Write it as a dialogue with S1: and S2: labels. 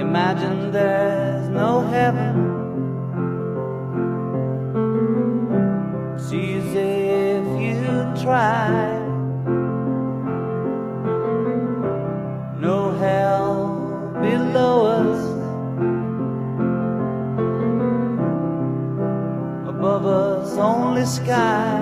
S1: Imagine there's no heaven. It's easy if you try. No hell below us, above us only sky.